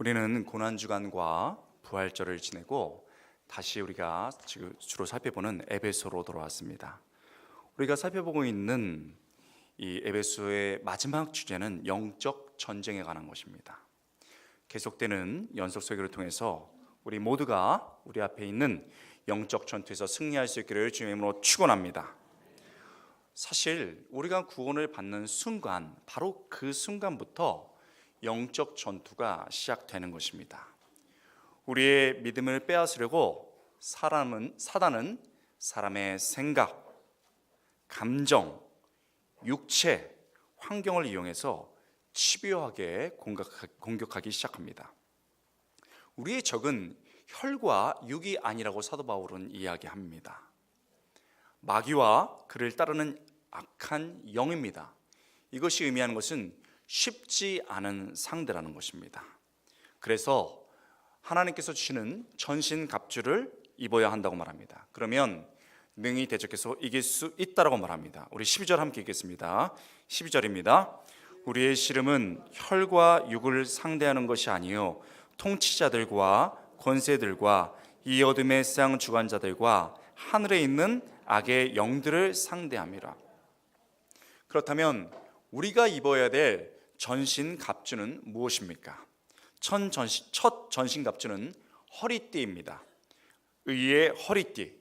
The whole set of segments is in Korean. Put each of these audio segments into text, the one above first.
우리는 고난주간과 부활절을 지내고 다시 우리가 지금 주로 살펴보는 에베소로 돌아왔습니다. 우리가 살펴보고 있는 이 에베소의 마지막 주제는 영적 전쟁에 관한 것입니다. 계속되는 연속 설교를 통해서 우리 모두가 우리 앞에 있는 영적 전투에서 승리할 수 있기를 주님의 이름으로 축원합니다. 사실 우리가 구원을 받는 순간, 바로 그 순간부터 영적 전투가 시작되는 것입니다. 우리의 믿음을 빼앗으려고 사단은 사람의 생각, 감정, 육체, 환경을 이용해서 집요하게 공격하기 시작합니다. 우리의 적은 혈과 육이 아니라고 사도 바울은 이야기합니다. 마귀와 그를 따르는 악한 영입니다. 이것이 의미하는 것은 쉽지 않은 상대라는 것입니다. 그래서 하나님께서 주시는 전신갑주를 입어야 한다고 말합니다. 그러면 능히 대적해서 이길 수 있다고 말합니다. 우리 12절 함께 읽겠습니다. 12절입니다. 우리의 씨름은 혈과 육을 상대하는 것이 아니요 통치자들과 권세들과 이 어둠의 세상 주관자들과 하늘에 있는 악의 영들을 상대함이라. 그렇다면 우리가 입어야 될 전신갑주는 무엇입니까? 첫 전신갑주는 허리띠입니다. 의의 허리띠.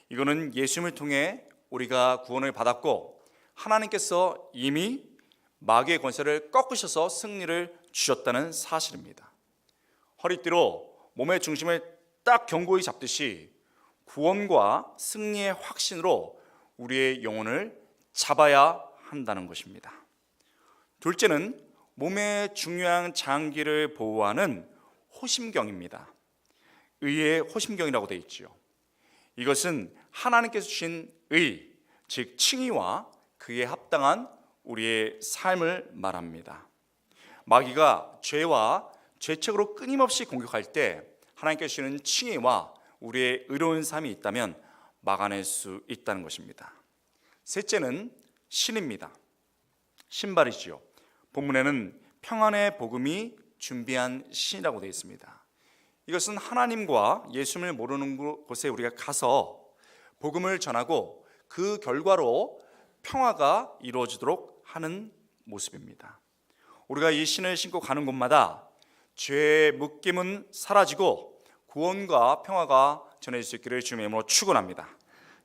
이거는 예수님을 통해 우리가 구원을 받았고 하나님께서 이미 마귀의 권세를 꺾으셔서 승리를 주셨다는 사실입니다. 허리띠로 몸의 중심을 딱 견고히 잡듯이 구원과 승리의 확신으로 우리의 영혼을 잡아야 한다는 것입니다. 둘째는 몸의 중요한 장기를 보호하는 호심경입니다. 의의 호심경이라고 되어 있죠. 이것은 하나님께서 주신 의, 즉 칭의와 그에 합당한 우리의 삶을 말합니다. 마귀가 죄와 죄책으로 끊임없이 공격할 때 하나님께서 주시는 칭의와 우리의 의로운 삶이 있다면 막아낼 수 있다는 것입니다. 셋째는 신입니다. 신발이지요. 본문에는 평안의 복음이 준비한 신이라고 되어 있습니다. 이것은 하나님과 예수님을 모르는 곳에 우리가 가서 복음을 전하고 그 결과로 평화가 이루어지도록 하는 모습입니다. 우리가 이 신을 신고 가는 곳마다 죄의 묶임은 사라지고 구원과 평화가 전해질 수 있기를 주님의 이름으로 축원합니다.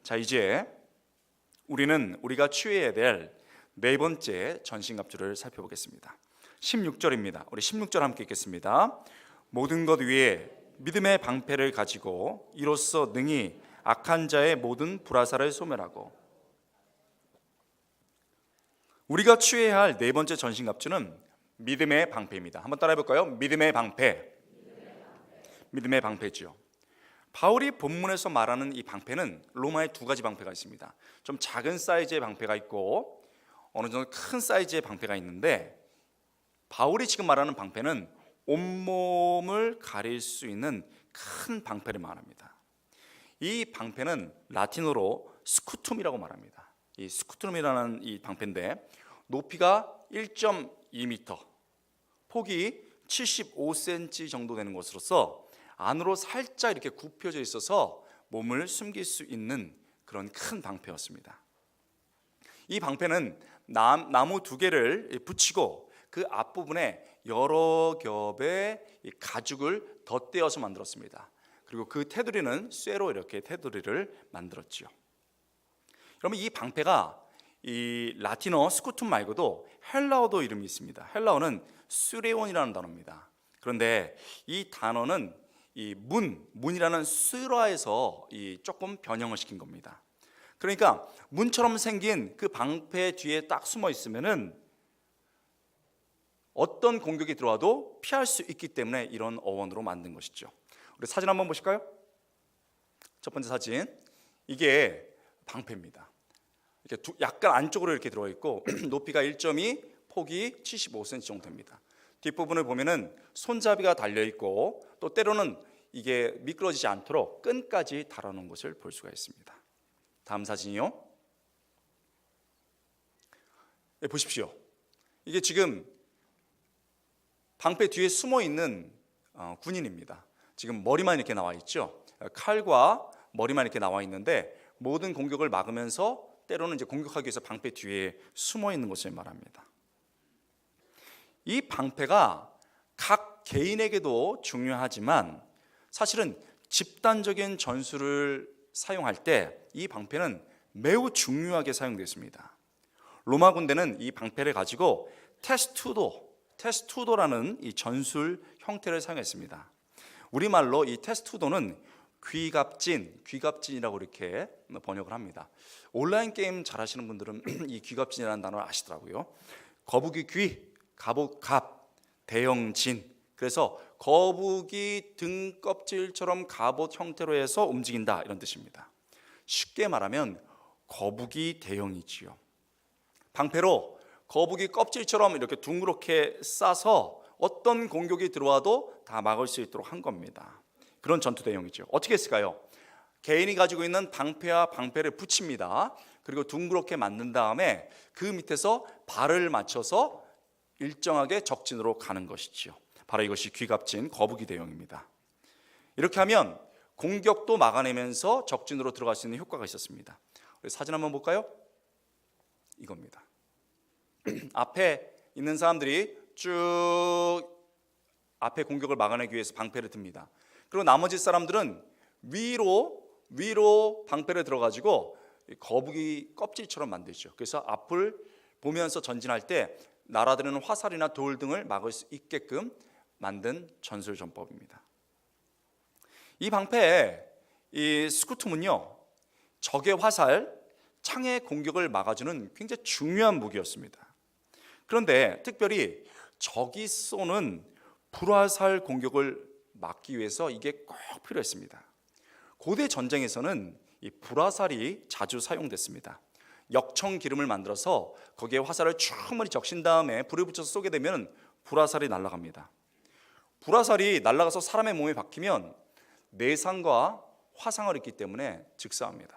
자, 이제 우리가 취해야 될 네 번째 전신갑주를 살펴보겠습니다. 16절입니다. 우리 16절 함께 읽겠습니다. 모든 것 위에 믿음의 방패를 가지고 이로써 능히 악한 자의 모든 불화살을 소멸하고. 우리가 취해야 할 네 번째 전신갑주는 믿음의 방패입니다. 한번 따라해 볼까요? 믿음의 방패. 믿음의 방패죠. 바울이 본문에서 말하는 이 방패는 로마에 두 가지 방패가 있습니다. 좀 작은 사이즈의 방패가 있고 어느 정도 큰 사이즈의 방패가 있는데, 바울이 지금 말하는 방패는 온몸을 가릴 수 있는 큰 방패를 말합니다. 이 방패는 라틴어로 스쿠툼이라고 말합니다. 이 스쿠툼이라는 이 방패인데 높이가 1.2m, 폭이 75cm 정도 되는 것으로서 안으로 살짝 이렇게 굽혀져 있어서 몸을 숨길 수 있는 그런 큰 방패였습니다. 이 방패는 나무 두 개를 붙이고 그 앞부분에 여러 겹의 가죽을 덧대어서 만들었습니다. 그리고 그 테두리는 쇠로 이렇게 테두리를 만들었지요. 그러면 이 방패가 이 라틴어 스쿠툼 말고도 헬라어도 이름이 있습니다. 헬라어는 수레온이라는 단어입니다. 그런데 이 단어는 이 문이라는 수라에서 조금 변형을 시킨 겁니다. 그러니까 문처럼 생긴 그 방패 뒤에 딱 숨어 있으면은 어떤 공격이 들어와도 피할 수 있기 때문에 이런 어원으로 만든 것이죠. 우리 사진 한번 보실까요? 첫 번째 사진, 이게 방패입니다. 이렇게 약간 안쪽으로 이렇게 들어가 있고 높이가 1.2, 폭이 75cm 정도 됩니다. 뒷부분을 보면은 손잡이가 달려 있고 또 때로는 이게 미끄러지지 않도록 끈까지 달아놓은 것을 볼 수가 있습니다. 다음 사진이요. 보십시오. 이게 지금 방패 뒤에 숨어 있는 군인입니다. 지금 머리만 이렇게 나와 있죠. 칼과 머리만 이렇게 나와 있는데 모든 공격을 막으면서 때로는 이제 공격하기 위해서 방패 뒤에 숨어 있는 것을 말합니다. 이 방패가 각 개인에게도 중요하지만 사실은 집단적인 전술을 사용할 때 이 방패는 매우 중요하게 사용됐습니다. 로마 군대는 이 방패를 가지고 테스투도라는 이 전술 형태를 사용했습니다. 우리말로 이 테스투도는 귀갑진이라고 이렇게 번역을 합니다. 온라인 게임 잘하시는 분들은 이 귀갑진이라는 단어를 아시더라고요. 거북이 귀, 갑, 대형진. 그래서 거북이 등 껍질처럼 갑옷 형태로 해서 움직인다 이런 뜻입니다. 쉽게 말하면 거북이 대형이지요. 방패로 거북이 껍질처럼 이렇게 둥그렇게 싸서 어떤 공격이 들어와도 다 막을 수 있도록 한 겁니다. 그런 전투 대형이죠. 어떻게 했을까요? 개인이 가지고 있는 방패와 방패를 붙입니다. 그리고 둥그렇게 만든 다음에 그 밑에서 발을 맞춰서 일정하게 적진으로 가는 것이지요. 바로 이것이 귀갑진 거북이 대형입니다. 이렇게 하면 공격도 막아내면서 적진으로 들어갈 수 있는 효과가 있었습니다. 우리 사진 한번 볼까요? 이겁니다. 앞에 있는 사람들이 쭉 앞에 공격을 막아내기 위해서 방패를 듭니다. 그리고 나머지 사람들은 위로 방패를 들어가지고 거북이 껍질처럼 만들죠. 그래서 앞을 보면서 전진할 때 날아드는 화살이나 돌 등을 막을 수 있게끔 만든 전술 전법입니다. 이 방패의 이 스쿠툼은요, 적의 화살, 창의 공격을 막아주는 굉장히 중요한 무기였습니다. 그런데 특별히 적이 쏘는 불화살 공격을 막기 위해서 이게 꼭 필요했습니다. 고대 전쟁에서는 이 불화살이 자주 사용됐습니다. 역청 기름을 만들어서 거기에 화살을 충분히 적신 다음에 불을 붙여서 쏘게 되면 불화살이 날아갑니다. 불화살이 날아가서 사람의 몸에 박히면 내상과 화상을 입기 때문에 즉사합니다.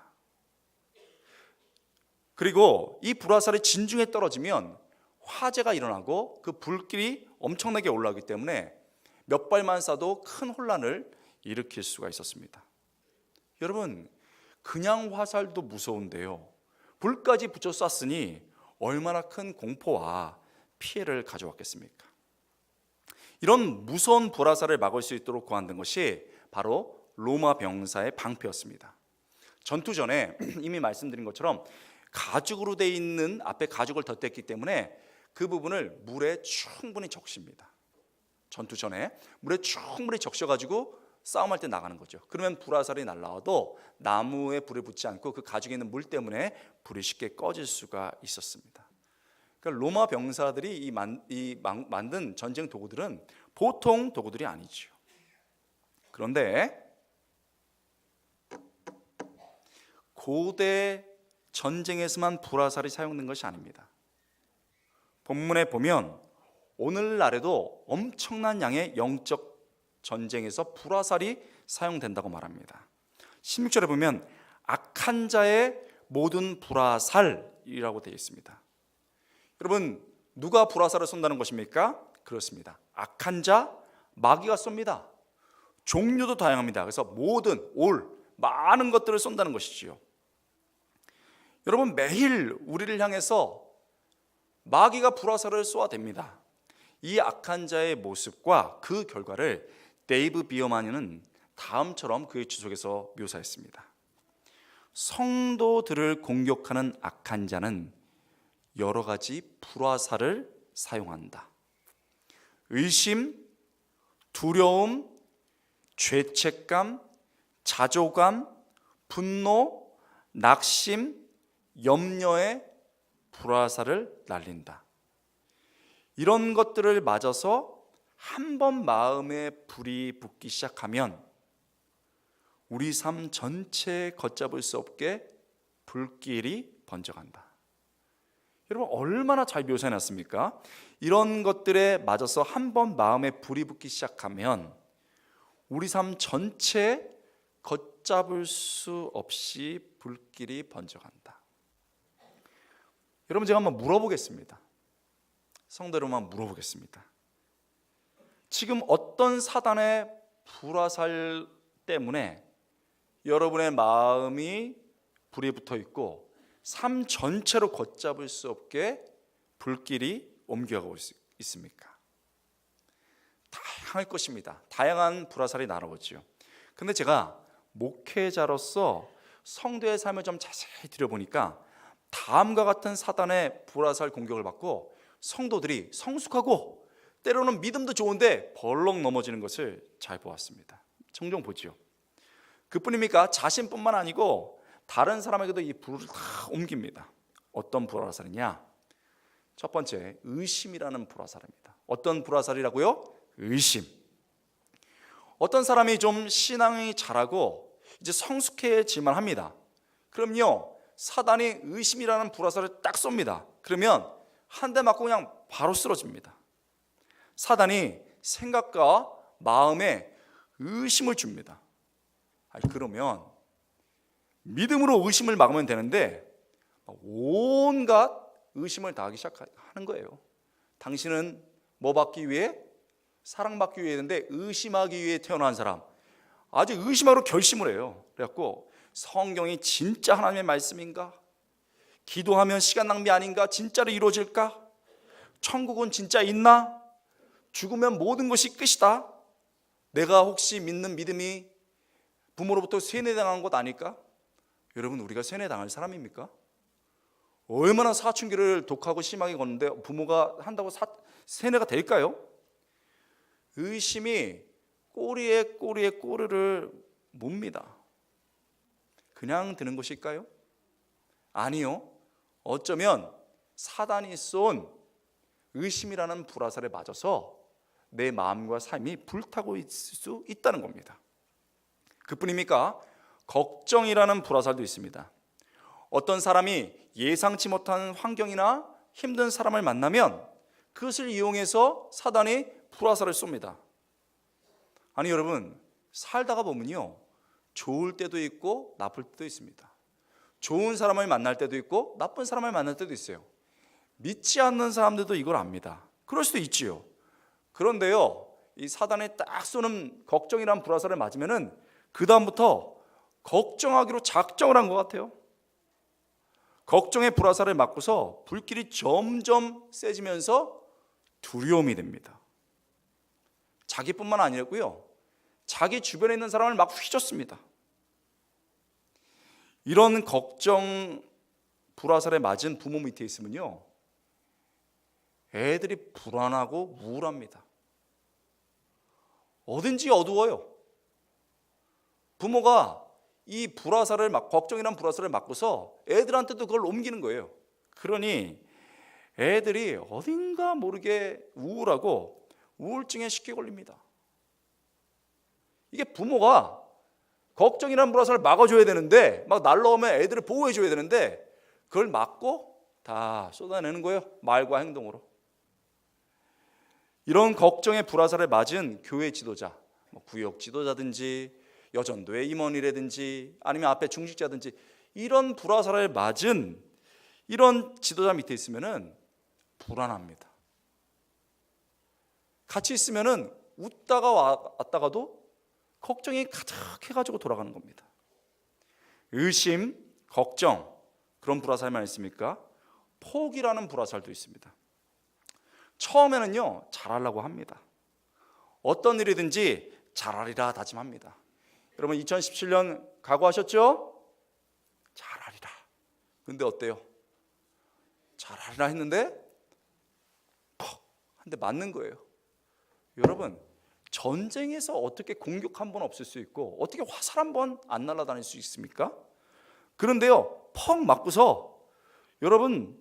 그리고 이 불화살이 진중에 떨어지면 화재가 일어나고 그 불길이 엄청나게 올라오기 때문에 몇 발만 쏴도 큰 혼란을 일으킬 수가 있었습니다. 여러분, 그냥 화살도 무서운데요, 불까지 붙여 쐈으니 얼마나 큰 공포와 피해를 가져왔겠습니까? 이런 무서운 불화살을 막을 수 있도록 구한된 것이 바로 로마 병사의 방패였습니다. 전투 전에 이미 말씀드린 것처럼 가죽으로 되어 있는 앞에 가죽을 덧댔기 때문에 그 부분을 물에 충분히 적십니다. 전투 전에 물에 충분히 적셔가지고 싸움할 때 나가는 거죠. 그러면 불화살이 날라와도 나무에 불을 붙지 않고 그 가죽에 있는 물 때문에 불이 쉽게 꺼질 수가 있었습니다. 그러니까 로마 병사들이 만든 전쟁 도구들은 보통 도구들이 아니죠. 그런데 고대 전쟁에서만 불화살이 사용된 것이 아닙니다. 본문에 보면 오늘날에도 엄청난 양의 영적 전쟁에서 불화살이 사용된다고 말합니다. 16절에 보면 악한 자의 모든 불화살이라고 되어 있습니다. 여러분, 누가 불화살을 쏜다는 것입니까? 그렇습니다. 악한 자, 마귀가 쏩니다. 종류도 다양합니다. 그래서 많은 것들을 쏜다는 것이지요. 여러분, 매일 우리를 향해서 마귀가 불화살을 쏘아댑니다. 이 악한 자의 모습과 그 결과를 데이브 비어만은 다음처럼 그의 주석에서 묘사했습니다. 성도들을 공격하는 악한 자는 여러 가지 불화살을 사용한다. 의심, 두려움, 죄책감, 자조감, 분노, 낙심, 염려에 불화살을 날린다. 이런 것들을 맞아서 한 번 마음에 불이 붙기 시작하면 우리 삶 전체에 걷잡을 수 없게 불길이 번져간다. 여러분, 얼마나 잘 묘사해놨습니까? 이런 것들에 맞아서 한 번 마음에 불이 붙기 시작하면 우리 삶 전체에 걷잡을 수 없이 불길이 번져간다. 여러분, 제가 한번 물어보겠습니다. 성대로만 물어보겠습니다. 지금 어떤 사단의 불화살 때문에 여러분의 마음이 불이 붙어 있고 삶 전체로 걷잡을 수 없게 불길이 옮겨가고 있습니까? 다양할 것입니다. 다양한 불화살이 날아오죠. 근데 제가 목회자로서 성도의 삶을 좀 자세히 들여보니까 다음과 같은 사단의 불화살 공격을 받고 성도들이 성숙하고 때로는 믿음도 좋은데 벌렁 넘어지는 것을 잘 보았습니다. 종종 보죠. 그뿐입니까? 자신뿐만 아니고 다른 사람에게도 이 불을 다 옮깁니다. 어떤 불화살이냐? 첫 번째, 의심이라는 불화살입니다. 어떤 불화살이라고요? 의심. 어떤 사람이 좀 신앙이 잘하고 이제 성숙해질만 합니다. 그럼요, 사단이 의심이라는 불화살을 딱 쏩니다. 그러면 한 대 맞고 그냥 바로 쓰러집니다. 사단이 생각과 마음에 의심을 줍니다. 그러면 믿음으로 의심을 막으면 되는데 온갖 의심을 다 하기 시작하는 거예요. 당신은 뭐 받기 위해? 사랑받기 위해 했는데 의심하기 위해 태어난 사람, 아주 의심하러 결심을 해요. 그래갖고 성경이 진짜 하나님의 말씀인가? 기도하면 시간 낭비 아닌가? 진짜로 이루어질까? 천국은 진짜 있나? 죽으면 모든 것이 끝이다. 내가 혹시 믿는 믿음이 부모로부터 세뇌당한 것 아닐까? 여러분, 우리가 세뇌당할 사람입니까? 얼마나 사춘기를 독하고 심하게 걷는데 부모가 한다고 세뇌가 될까요? 의심이 꼬리에 꼬리를 몹니다. 그냥 드는 것일까요? 아니요. 어쩌면 사단이 쏜 의심이라는 불화살에 맞아서 내 마음과 삶이 불타고 있을 수 있다는 겁니다. 그뿐입니까? 걱정이라는 불화살도 있습니다. 어떤 사람이 예상치 못한 환경이나 힘든 사람을 만나면 그것을 이용해서 사단이 불화살을 쏩니다. 아니 여러분, 살다가 보면요, 좋을 때도 있고 나쁠 때도 있습니다. 좋은 사람을 만날 때도 있고 나쁜 사람을 만날 때도 있어요. 믿지 않는 사람들도 이걸 압니다. 그럴 수도 있지요. 그런데요, 이 사단이 딱 쏘는 걱정이란 불화살을 맞으면은 그 다음부터 걱정하기로 작정을 한 것 같아요. 걱정의 불화살을 맞고서 불길이 점점 세지면서 두려움이 됩니다. 자기뿐만 아니고요, 자기 주변에 있는 사람을 막 휘젓습니다. 이런 걱정 불화살에 맞은 부모 밑에 있으면요, 애들이 불안하고 우울합니다. 어딘지 어두워요. 부모가 이 불화살을 걱정이란 불화살을 맞고서 애들한테도 그걸 옮기는 거예요. 그러니 애들이 어딘가 모르게 우울하고 우울증에 쉽게 걸립니다. 이게 부모가 걱정이란 불화살을 막아줘야 되는데, 막 날라오면 애들을 보호해줘야 되는데 그걸 막고 다 쏟아내는 거예요. 말과 행동으로. 이런 걱정의 불화살을 맞은 교회 지도자, 구역 지도자든지 여전도의 임원이라든지 아니면 앞에 중직자든지 이런 불화살을 맞은 이런 지도자 밑에 있으면은 불안합니다. 같이 있으면은 웃다가 왔다가도 걱정이 가득해가지고 돌아가는 겁니다. 의심, 걱정, 그런 불화살만 있습니까? 포기라는 불화살도 있습니다. 처음에는요, 잘하려고 합니다. 어떤 일이든지 잘하리라 다짐합니다. 여러분 2017년 각오하셨죠? 잘하리라. 근데 어때요? 잘하리라 했는데 한 대 맞는 거예요. 여러분, 전쟁에서 어떻게 공격 한 번 없을 수 있고 어떻게 화살 한 번 안 날아다닐 수 있습니까? 그런데요, 펑 맞고서 여러분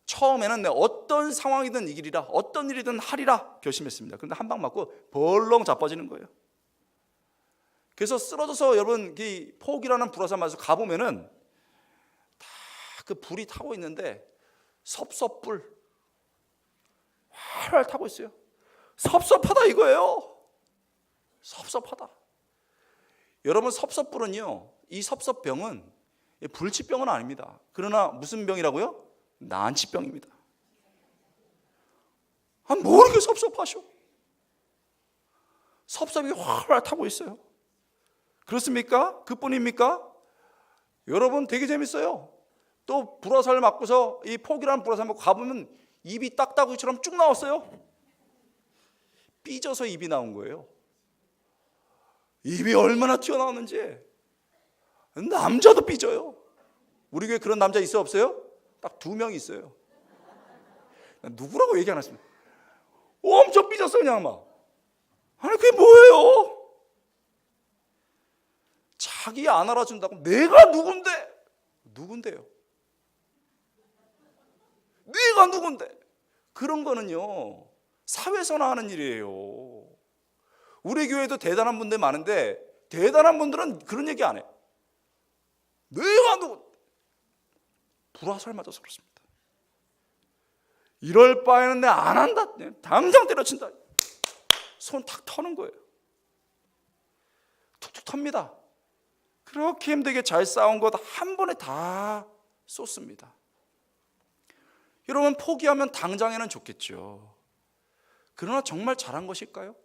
처음에는 어떤 상황이든 이기리라, 어떤 일이든 하리라 결심했습니다. 그런데 한 방 맞고 벌렁 자빠지는 거예요. 그래서 쓰러져서 여러분 이 폭이라는 불화살 맞아서 가보면은 다 그 불이 타고 있는데 섭섭불 활활 타고 있어요. 섭섭하다 이거예요. 섭섭하다. 여러분, 섭섭불은요, 이 섭섭병은 불치병은 아닙니다. 그러나 무슨 병이라고요? 난치병입니다. 뭐 이렇게 섭섭하셔? 섭섭이 활활 타고 있어요. 그렇습니까? 그뿐입니까? 여러분 되게 재밌어요. 또 불화살 맞고서 이 폭이라는 불화살 맞고 가보면 입이 딱따구이처럼 쭉 나왔어요. 삐져서 입이 나온 거예요. 입이 얼마나 튀어나왔는지. 남자도 삐져요. 우리 교회 그런 남자 있어요 없어요? 딱 2명 있어요. 누구라고 얘기 안 했습니다. 엄청 삐졌어 그냥 막. 아니 그게 뭐예요? 자기 안 알아준다고 내가 누군데요? 내가 누군데? 그런 거는요 사회에서나 하는 일이에요. 우리 교회도 대단한 분들 많은데 대단한 분들은 그런 얘기 안 해요. 내가 누구? 불화살 맞아서 그렇습니다. 이럴 바에는 내가 안 한다. 당장 때려친다. 손 탁 터는 거예요. 툭툭 텁니다. 그렇게 힘들게 잘 싸운 것 한 번에 다 쏟습니다. 여러분 포기하면 당장에는 좋겠죠. 그러나 정말 잘한 것일까요?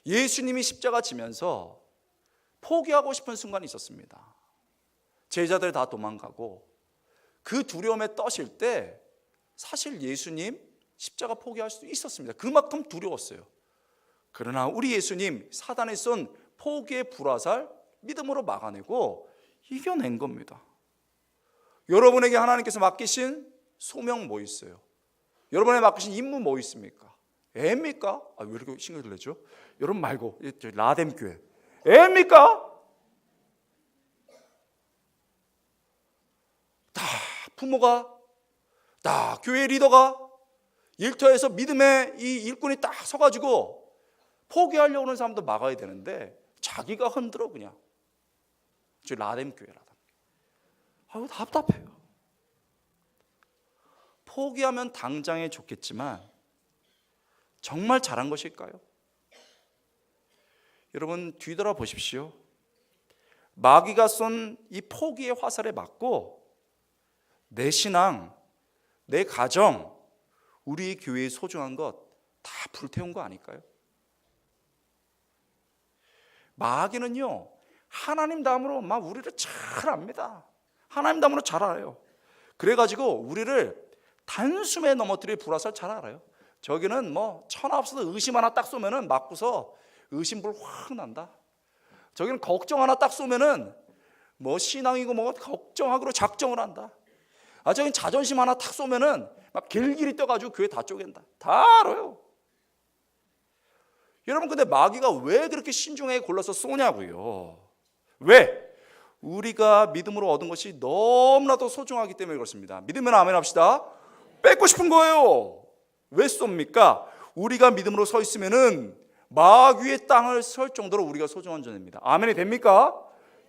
예수님이 십자가 지면서 포기하고 싶은 순간이 있었습니다. 제자들 다 도망가고 그 두려움에 떠실 때 사실 예수님 십자가 포기할 수도 있었습니다. 그만큼 두려웠어요. 그러나 우리 예수님 사단이 쏜 포기의 불화살 믿음으로 막아내고 이겨낸 겁니다. 여러분에게 하나님께서 맡기신 소명 뭐 있어요? 여러분에게 맡기신 임무 뭐 있습니까? 애입니까? 왜 이렇게 신경을 내죠? 여러분 말고 라뎀 교회 애입니까? 다 부모가 다 교회 리더가 일터에서 믿음의 이 일꾼이 딱 서가지고 포기하려고 하는 사람도 막아야 되는데 자기가 흔들어 그냥. 저 라뎀 교회라다. 답답해요. 포기하면 당장에 좋겠지만 정말 잘한 것일까요? 여러분 뒤돌아 보십시오. 마귀가 쏜 이 포기의 화살에 맞고 내 신앙, 내 가정, 우리 교회의 소중한 것 다 불태운 거 아닐까요? 마귀는요 하나님 다음으로 막 우리를 잘 압니다. 하나님 다음으로 잘 알아요. 그래가지고 우리를 단숨에 넘어뜨릴 불화살 잘 알아요. 저기는 뭐 천하 없어서 의심 하나 딱 쏘면은 맞고서 의심불 확 난다. 저기는 걱정 하나 딱 쏘면은 뭐 신앙이고 뭐 걱정하기로 작정을 한다. 저긴 자존심 하나 탁 쏘면은 막 길길이 떠가지고 교회 다 쪼갠다. 다 알아요. 여러분 근데 마귀가 왜 그렇게 신중하게 골라서 쏘냐고요? 왜? 우리가 믿음으로 얻은 것이 너무나도 소중하기 때문에 그렇습니다. 믿으면 아멘 합시다. 뺏고 싶은 거예요. 왜 쏩니까? 우리가 믿음으로 서 있으면은 마귀의 땅을 설 정도로 우리가 소중한 존재입니다. 아멘이 됩니까?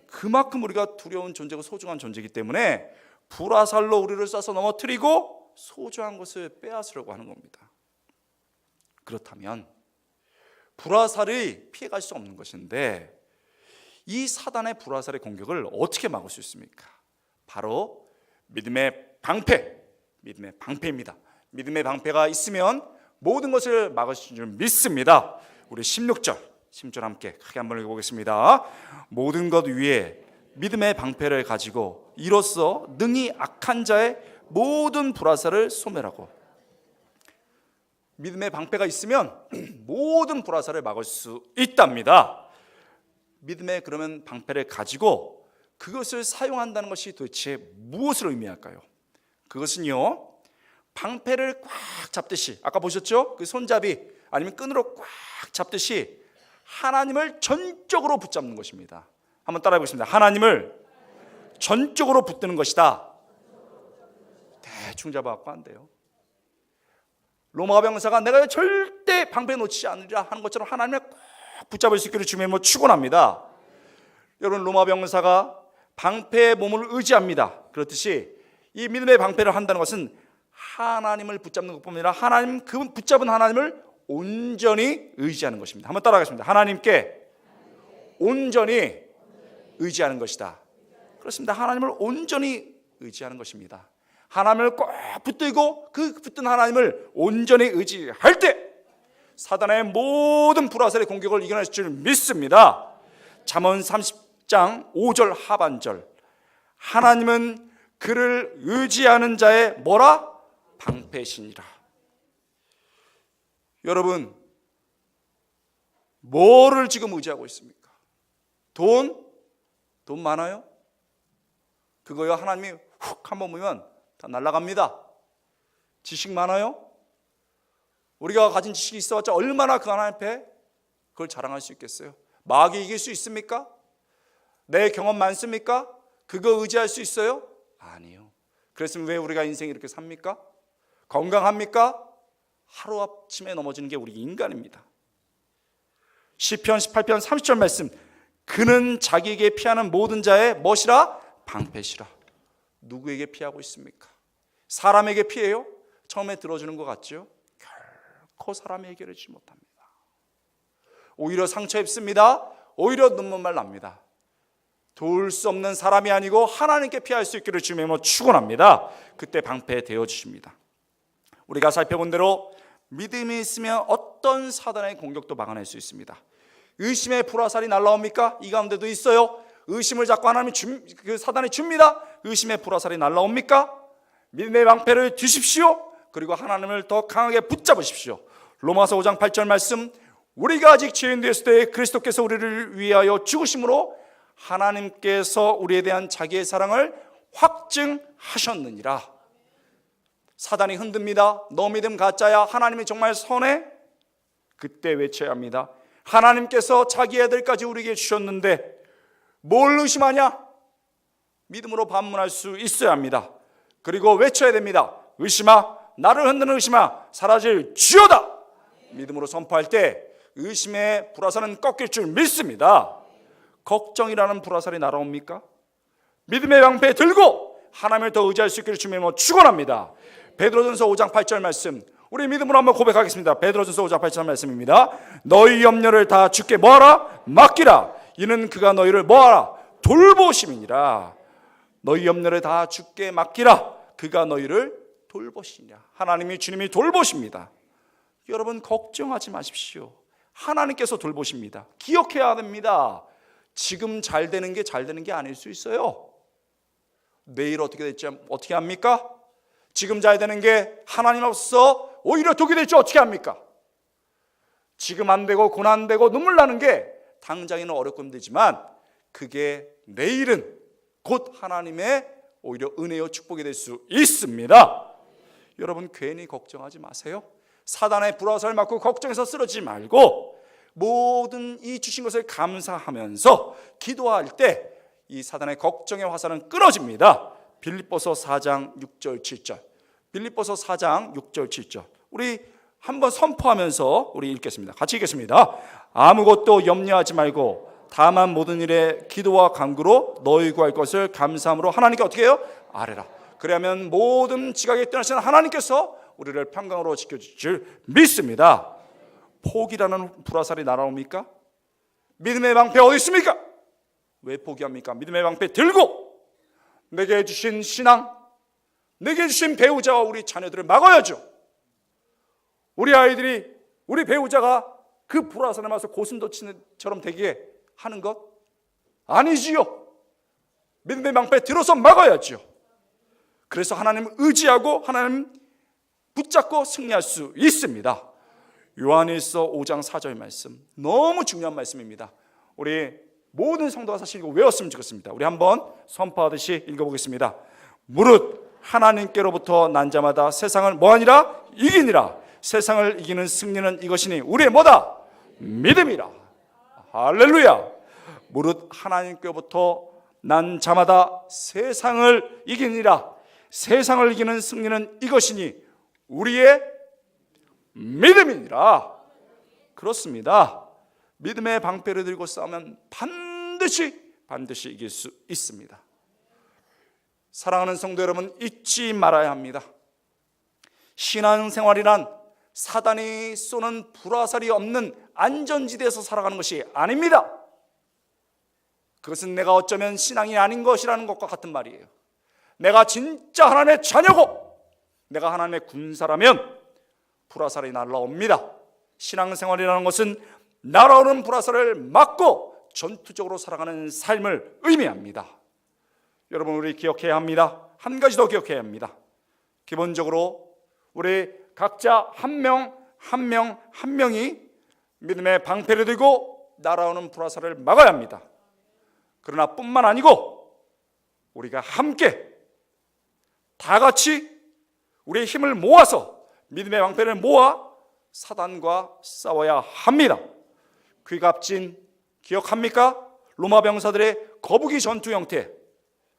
그만큼 우리가 두려운 존재고 소중한 존재이기 때문에 불화살로 우리를 쏴서 넘어뜨리고 소중한 것을 빼앗으려고 하는 겁니다. 그렇다면 불화살이 피해갈 수 없는 것인데 이 사단의 불화살의 공격을 어떻게 막을 수 있습니까? 바로 믿음의 방패입니다. 믿음의 방패가 있으면 모든 것을 막을 수 있는 줄 믿습니다. 우리 16절 함께 크게 한번 읽어보겠습니다. 모든 것 위에 믿음의 방패를 가지고 이로써 능히 악한 자의 모든 불화살을 소멸하고. 믿음의 방패가 있으면 모든 불화살을 막을 수 있답니다. 믿음의 그러면 방패를 가지고 그것을 사용한다는 것이 도대체 무엇을 의미할까요? 그것은요 방패를 꽉 잡듯이 아까 보셨죠? 그 손잡이 아니면 끈으로 꽉 잡듯이 하나님을 전적으로 붙잡는 것입니다. 한번 따라해 보겠습니다. 하나님을 전적으로 붙드는 것이다. 대충 잡아갖고 안 돼요. 로마 병사가 내가 절대 방패 놓치지 않으리라 하는 것처럼 하나님을 꼭 붙잡을 수 있기를 주님으로 축원합니다. 여러분 로마 병사가 방패의 몸을 의지합니다. 그렇듯이 이 믿음의 방패를 한다는 것은 하나님을 붙잡는 것뿐만 아니라 하나님 그 붙잡은 하나님을 온전히 의지하는 것입니다. 한번 따라가겠습니다. 하나님께 온전히 의지하는 것이다. 그렇습니다. 하나님을 온전히 의지하는 것입니다. 하나님을 꼭 붙들고 그 붙든 하나님을 온전히 의지할 때 사단의 모든 불화살의 공격을 이겨낼 줄 믿습니다. 잠언 30장 5절 하반절, 하나님은 그를 의지하는 자의 뭐라? 방패시니라. 여러분, 뭐를 지금 의지하고 있습니까? 돈 많아요? 그거요 하나님이 훅 한번 보면 다 날아갑니다. 지식 많아요? 우리가 가진 지식이 있어봤자 얼마나 그 하나님 앞에 그걸 자랑할 수 있겠어요? 마귀 이길 수 있습니까? 내 경험 많습니까? 그거 의지할 수 있어요? 아니요. 그랬으면 왜 우리가 인생이 이렇게 삽니까? 건강합니까? 하루아침에 넘어지는 게 우리 인간입니다. 시편 18편 30절 말씀, 그는 자기에게 피하는 모든 자의 멋이라? 방패시라. 누구에게 피하고 있습니까? 사람에게 피해요? 처음에 들어주는 것 같죠? 결코 사람이 해결해 주지 못합니다. 오히려 상처 입습니다. 오히려 눈물만 납니다. 도울 수 없는 사람이 아니고 하나님께 피할 수 있기를 주님의 축원합니다. 그때 방패 되어 주십니다. 우리가 살펴본 대로 믿음이 있으면 어떤 사단의 공격도 막아낼 수 있습니다. 의심의 불화살이 날라옵니까? 이 가운데도 있어요. 의심을 자꾸 하나님이 사단이 줍니다. 의심의 불화살이 날라옵니까? 믿음의 방패를 드십시오. 그리고 하나님을 더 강하게 붙잡으십시오. 로마서 5장 8절 말씀, 우리가 아직 죄인 되었을 때 그리스도께서 우리를 위하여 죽으심으로 하나님께서 우리에 대한 자기의 사랑을 확증하셨느니라. 사단이 흔듭니다. 너 믿음 가짜야, 하나님이 정말 선해? 그때 외쳐야 합니다. 하나님께서 자기 아들까지 우리에게 주셨는데 뭘 의심하냐? 믿음으로 반문할 수 있어야 합니다. 그리고 외쳐야 됩니다. 의심아, 나를 흔드는 의심아, 사라질 주여다. 믿음으로 선포할 때 의심의 불화살은 꺾일 줄 믿습니다. 걱정이라는 불화살이 날아옵니까? 믿음의 방패 들고 하나님을 더 의지할 수 있기를 주님으로 축원합니다. 베드로전서 5장 8절 말씀, 우리 믿음으로 한번 고백하겠습니다. 베드로전서 5장 8절 말씀입니다. 너희 염려를 다 주께 뭐하라? 맡기라. 이는 그가 너희를 뭐하라? 돌보심이니라. 너희 염려를 다 주께 맡기라. 그가 너희를 돌보시니라. 하나님이 주님이 돌보십니다. 여러분 걱정하지 마십시오. 하나님께서 돌보십니다. 기억해야 됩니다. 지금 잘 되는 게 아닐 수 있어요. 내일 어떻게 될지 어떻게 합니까? 지금 잘 되는 게 하나님 없어 오히려 독이 될지 어떻게 합니까? 지금 안 되고 고난 되고 눈물 나는 게 당장에는 어렵고 힘들지만 그게 내일은 곧 하나님의 오히려 은혜요 축복이 될 수 있습니다. 여러분 괜히 걱정하지 마세요. 사단의 불화살 맞고 걱정해서 쓰러지지 말고 모든 이 주신 것을 감사하면서 기도할 때 이 사단의 걱정의 화살은 끊어집니다. 빌립보서 4장 6절 7절, 빌립보서 4장 6절 7절 우리 한번 선포하면서 우리 읽겠습니다. 같이 읽겠습니다. 아무것도 염려하지 말고 다만 모든 일에 기도와 간구로 너희 구할 것을 감사함으로 하나님께 어떻게 해요? 아뢰라. 그러면 모든 지각에 떠나시는 하나님께서 우리를 평강으로 지켜줄 줄 믿습니다. 포기라는 불화살이 날아옵니까? 믿음의 방패 어디 있습니까? 왜 포기합니까? 믿음의 방패 들고 내게 주신 신앙, 내게 주신 배우자와 우리 자녀들을 막아야죠. 우리 아이들이, 우리 배우자가 그 불화살에 맞서 고슴도치처럼 되게 하는 것 아니지요. 믿음의 방패 들어서 막아야죠. 그래서 하나님 의지하고 하나님 붙잡고 승리할 수 있습니다. 요한일서 5장 4절 말씀 너무 중요한 말씀입니다. 우리 모든 성도가 사실 이거 외웠으면 좋겠습니다. 우리 한번 선포하듯이 읽어보겠습니다. 무릇 하나님께로부터 난 자마다 세상을 뭐하니라? 이기니라. 세상을 이기는 승리는 이것이니 우리의 뭐다? 믿음이라. 할렐루야. 무릇 하나님께로부터 난 자마다 세상을 이기니라. 세상을 이기는 승리는 이것이니 우리의 믿음이니라. 그렇습니다. 믿음의 방패를 들고 싸우면 반드시 이길 수 있습니다. 사랑하는 성도 여러분, 잊지 말아야 합니다. 신앙생활이란 사단이 쏘는 불화살이 없는 안전지대에서 살아가는 것이 아닙니다. 그것은 내가 어쩌면 신앙이 아닌 것이라는 것과 같은 말이에요. 내가 진짜 하나님의 자녀고 내가 하나님의 군사라면 불화살이 날라옵니다. 신앙생활이라는 것은 날아오는 불화살을 막고 전투적으로 살아가는 삶을 의미합니다. 여러분, 우리 기억해야 합니다. 한 가지 더 기억해야 합니다. 기본적으로 우리 각자 한 명이 믿음의 방패를 들고 날아오는 불화살을 막아야 합니다. 그러나 뿐만 아니고 우리가 함께 다 같이 우리의 힘을 모아서 믿음의 방패를 모아 사단과 싸워야 합니다. 귀갑진 기억합니까? 로마 병사들의 거북이 전투 형태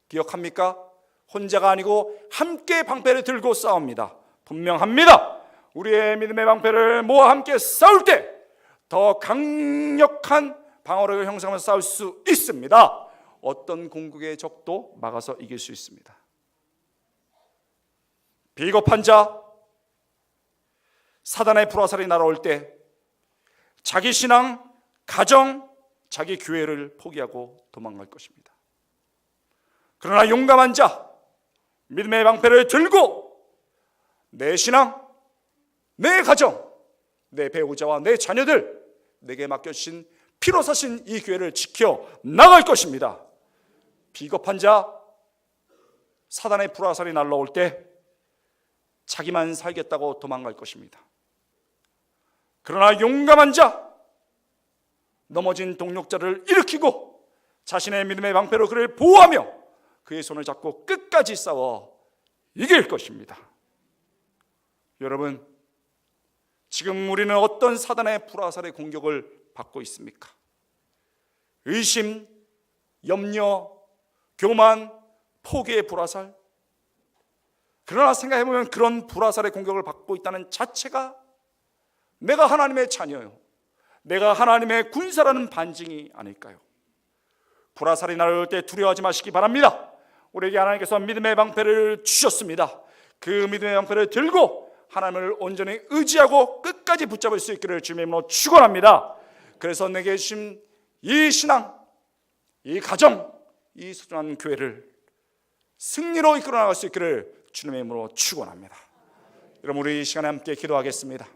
기억합니까? 혼자가 아니고 함께 방패를 들고 싸웁니다. 분명합니다. 우리의 믿음의 방패를 모아 함께 싸울 때 더 강력한 방어력을 형성하면서 싸울 수 있습니다. 어떤 궁극의 적도 막아서 이길 수 있습니다. 비겁한 자, 사단의 불화살이 날아올 때 자기 신앙, 가정, 자기 교회를 포기하고 도망갈 것입니다. 그러나 용감한 자, 믿음의 방패를 들고 내 신앙, 내 가정, 내 배우자와 내 자녀들, 내게 맡겨주신 피로 사신 이 교회를 지켜 나갈 것입니다. 비겁한 자, 사단의 불화살이 날아올 때 자기만 살겠다고 도망갈 것입니다. 그러나 용감한 자, 넘어진 동력자를 일으키고 자신의 믿음의 방패로 그를 보호하며 그의 손을 잡고 끝까지 싸워 이길 것입니다. 여러분, 지금 우리는 어떤 사단의 불화살의 공격을 받고 있습니까? 의심, 염려, 교만, 포기의 불화살. 그러나 생각해보면 그런 불화살의 공격을 받고 있다는 자체가 내가 하나님의 자녀요, 내가 하나님의 군사라는 반증이 아닐까요? 불화살이 날아올 때 두려워하지 마시기 바랍니다. 우리에게 하나님께서 믿음의 방패를 주셨습니다. 그 믿음의 방패를 들고 하나님을 온전히 의지하고 끝까지 붙잡을 수 있기를 주님의 이름으로 축원합니다. 그래서 내게 주신 이 신앙, 이 가정, 이 소중한 교회를 승리로 이끌어 나갈 수 있기를 주님의 이름으로 축원합니다. 여러분, 우리 이 시간에 함께 기도하겠습니다.